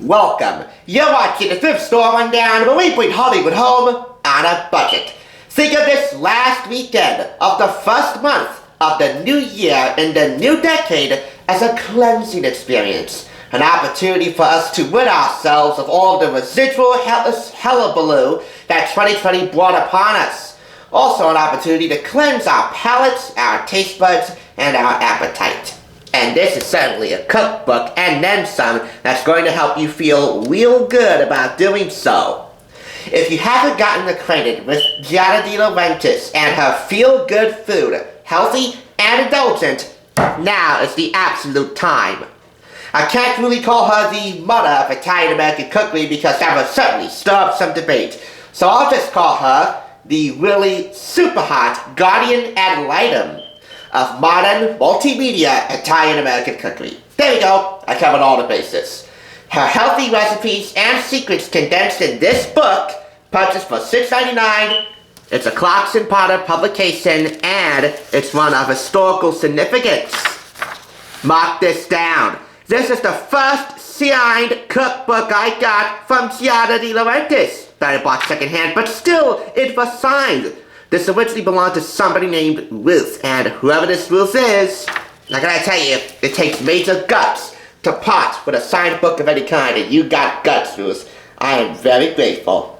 Welcome. You're watching the Thrift Store Rundown, where we bring Hollywood home on a budget. Think of this last weekend of the first month of the new year in the new decade as a cleansing experience. An opportunity for us to rid ourselves of all the residual hullabaloo that 2020 brought upon us. Also an opportunity to cleanse our palates, our taste buds, and our appetite. And this is certainly a cookbook and then some that's going to help you feel real good about doing so. If you haven't gotten acquainted with Giada De Laurentiis and her feel-good food, healthy and indulgent, now is the absolute time. I can't really call her the mother of Italian-American cookery because that would certainly stir up some debate. So I'll just call her the really super hot guardian ad litem of modern multimedia Italian-American cookery. There we go, I covered all the bases. Her healthy recipes and secrets condensed in this book, purchased for $6.99. It's a Clarkson Potter publication and it's one of historical significance. Mark this down. This is the first signed cookbook I got from Giada De Laurentiis that I bought secondhand, but still it was signed. This originally belonged to somebody named Ruth, and whoever this Ruth is, I gotta tell you, it takes major guts to part with a signed book of any kind, and you got guts, Ruth. I am very grateful.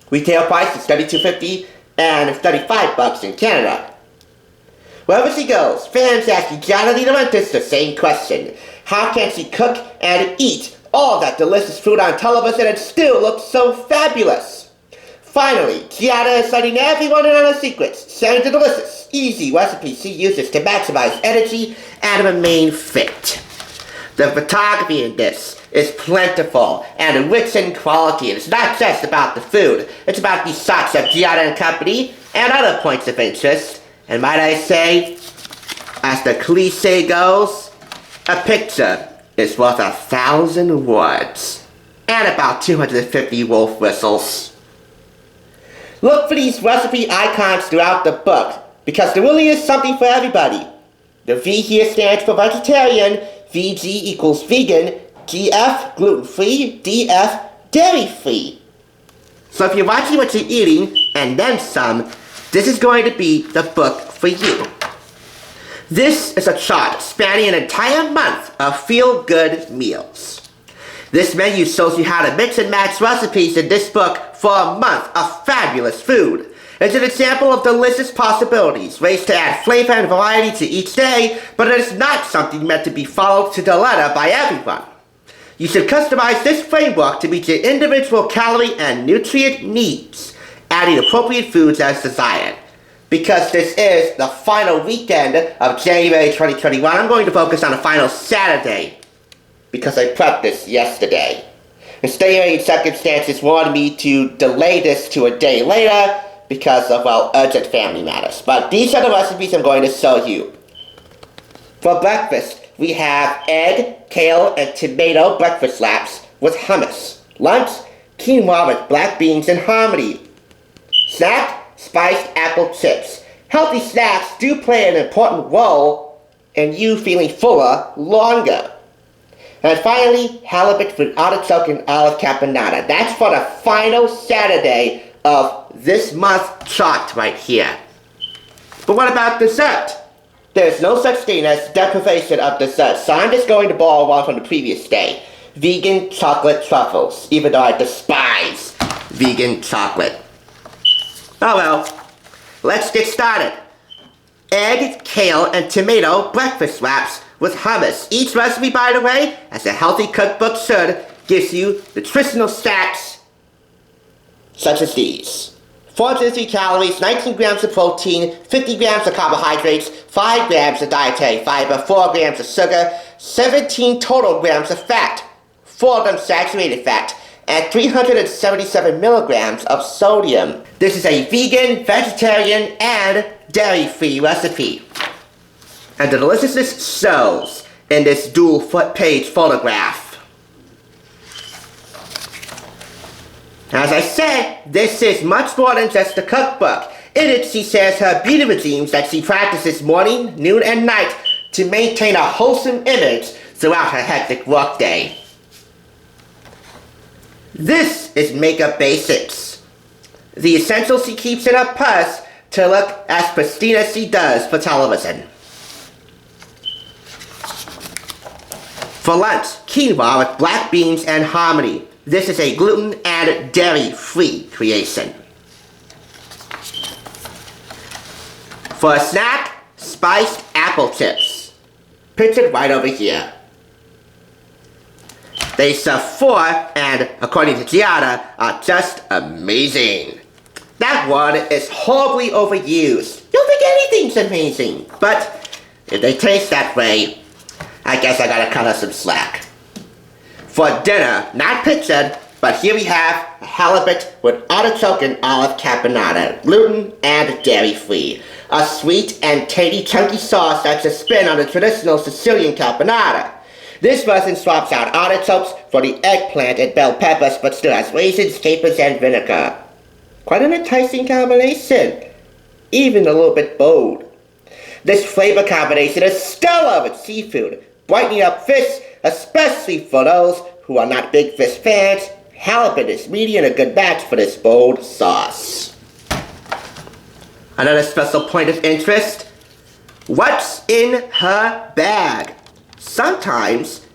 Retail price is $32.50 and it's $35 in Canada. Wherever she goes, fans ask Giada De Laurentiis the same question. How can she cook and eat all that delicious food on television and still look so fabulous? Finally, Giada is letting everyone in on her secrets, sharing the delicious, easy recipes she uses to maximize energy and remain fit. The photography in this is plentiful and rich in quality, and it's not just about the food. It's about the shots of Giada and company and other points of interest. And might I say, as the cliche goes, a picture is worth 1,000 words and about 250 wolf whistles. Look for these recipe icons throughout the book because there really is something for everybody. The V here stands for vegetarian, VG equals vegan, GF gluten-free, DF dairy-free. So if you're watching what you're eating and then some, this is going to be the book for you. This is a chart spanning an entire month of feel-good meals. This menu shows you how to mix and match recipes in this book for a month of fabulous food. It's an example of delicious possibilities, ways to add flavor and variety to each day, but it is not something meant to be followed to the letter by everyone. You should customize this framework to meet your individual calorie and nutrient needs, adding appropriate foods as desired. Because this is the final weekend of January 2021, I'm going to focus on the final Saturday, because I prepped this yesterday. Extenuating circumstances wanted me to delay this to a day later because of, well, urgent family matters. But these are the recipes I'm going to show you. For breakfast, we have egg, kale, and tomato breakfast wraps with hummus. Lunch, quinoa with black beans and harmony. Snack, spiced apple chips. Healthy snacks do play an important role in you feeling fuller longer. And finally, halibut with artichoke and olive caponata. That's for the final Saturday of this month chart right here. But what about dessert? There's no such thing as deprivation of dessert, so I'm just going to borrow one from the previous day. Vegan chocolate truffles, even though I despise vegan chocolate. Oh well, let's get started. Egg, kale, and tomato breakfast wraps with hummus. Each recipe, by the way, as a healthy cookbook should, gives you nutritional stats such as these. 403 calories, 19 grams of protein, 50 grams of carbohydrates, 5 grams of dietary fiber, 4 grams of sugar, 17 total grams of fat, 4 of them saturated fat, and 377 milligrams of sodium. This is a vegan, vegetarian, and dairy-free recipe. And the deliciousness shows in this dual page photograph. As I said, this is much more than just a cookbook. In it, she shares her beauty regimes that she practices morning, noon, and night to maintain a wholesome image throughout her hectic workday. This is Makeup Basics. The essentials she keeps in her purse to look as pristine as she does for television. For lunch, quinoa with black beans and hominy. This is a gluten and dairy-free creation. For a snack, spiced apple chips. Pictured right over here. They serve 4 and, according to Giada, are just amazing. That word is horribly overused. You don't think anything's amazing. But if they taste that way, I guess I gotta cut her some slack. For dinner, not pictured, but here we have a halibut with artichoke and olive caponata, gluten and dairy-free. A sweet and tangy chunky sauce that's a spin on the traditional Sicilian caponata. This version swaps out artichokes for the eggplant and bell peppers, but still has raisins, capers, and vinegar. Quite an enticing combination, even a little bit bold. This flavor combination is stellar with seafood, brightening up fish, especially for those who are not big fish fans. Halibut is really a good match for this bold sauce. Another special point of interest, what's in her bag? Sometimes,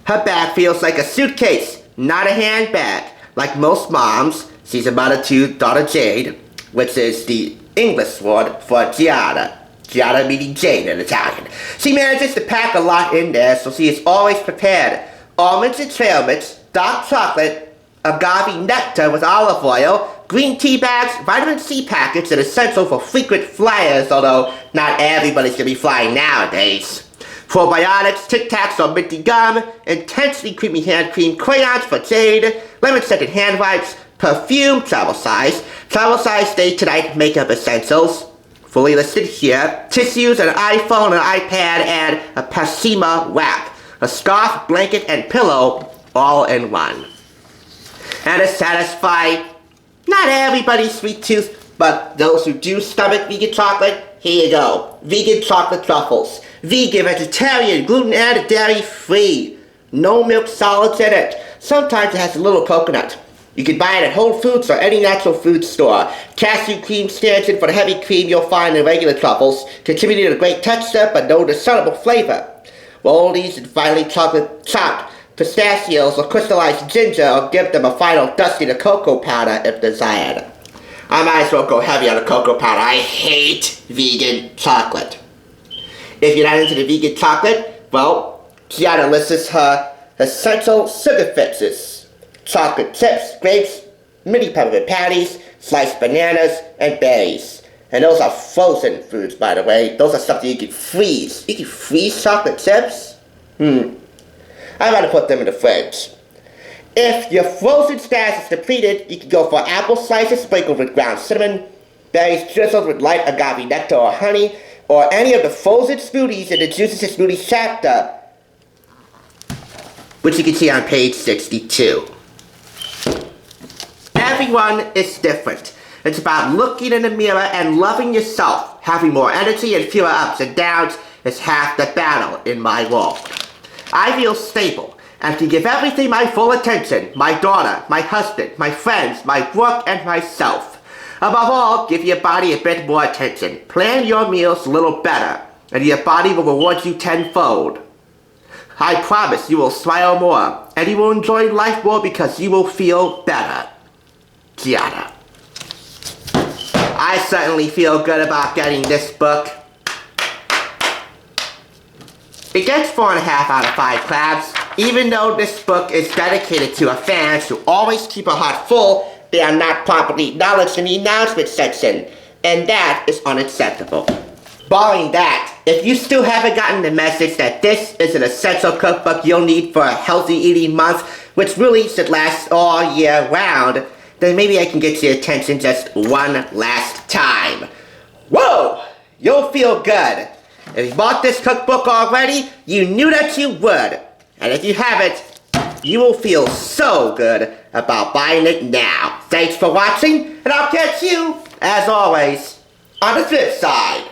her bag feels like a suitcase, not a handbag. Like most moms, she's a mother to daughter Jade, which is the English word for Giada. Giada meaning Jade in Italian. She manages to pack a lot in there, so she is always prepared. Almonds and trail mix, dark chocolate, agave nectar with olive oil, green tea bags, vitamin C packets that are essential for frequent flyers, although not everybody's gonna be flying nowadays. Probiotics, Tic Tacs or minty gum, intensely creamy hand cream, crayons for Jade, lemon-scented hand wipes, perfume, travel size day to night makeup essentials, fully listed here, tissues, an iPhone, an iPad, and a Passima wrap, a scarf, blanket, and pillow, all in one. And to satisfy not everybody's sweet tooth, but those who do stomach vegan chocolate, here you go. Vegan chocolate truffles. Vegan, vegetarian, gluten and dairy-free. No milk solids in it. Sometimes it has a little coconut. You can buy it at Whole Foods or any natural food store. Cashew cream stands in for the heavy cream you'll find in regular truffles, contributing to a great texture but no discernible flavor. Roll these in finely chocolate chopped pistachios or crystallized ginger, or give them a final dusting of cocoa powder if desired. I might as well go heavy on the cocoa powder. I hate vegan chocolate. If you're not into the vegan chocolate, well, Giada lists her essential sugar fixes. Chocolate chips, grapes, mini peppermint patties, sliced bananas, and berries. And those are frozen foods, by the way. Those are something you can freeze. You can freeze chocolate chips? I'd rather put them in the fridge. If your frozen stash is depleted, you can go for apple slices sprinkled with ground cinnamon, berries drizzled with light agave nectar or honey, or any of the frozen smoothies in the Juices and Smoothies chapter, which you can see on page 62. Everyone is different. It's about looking in the mirror and loving yourself. Having more energy and fewer ups and downs is half the battle in my world. I feel stable and can give everything my full attention, my daughter, my husband, my friends, my work, and myself. Above all, give your body a bit more attention. Plan your meals a little better, and your body will reward you tenfold. I promise you will smile more, and you will enjoy life more because you will feel better. Giada. I certainly feel good about getting this book. It gets 4.5 out of 5 claps. Even though this book is dedicated to her fans who always keep her heart full, they are not properly acknowledged in the announcement section, and that is unacceptable. Barring that, if you still haven't gotten the message that this is an essential cookbook you'll need for a healthy eating month, which really should last all year round, then maybe I can get your attention just one last time. Whoa! You'll feel good. If you bought this cookbook already, you knew that you would. And if you haven't, you will feel so good about buying it now. Thanks for watching, and I'll catch you, as always, on the flip side.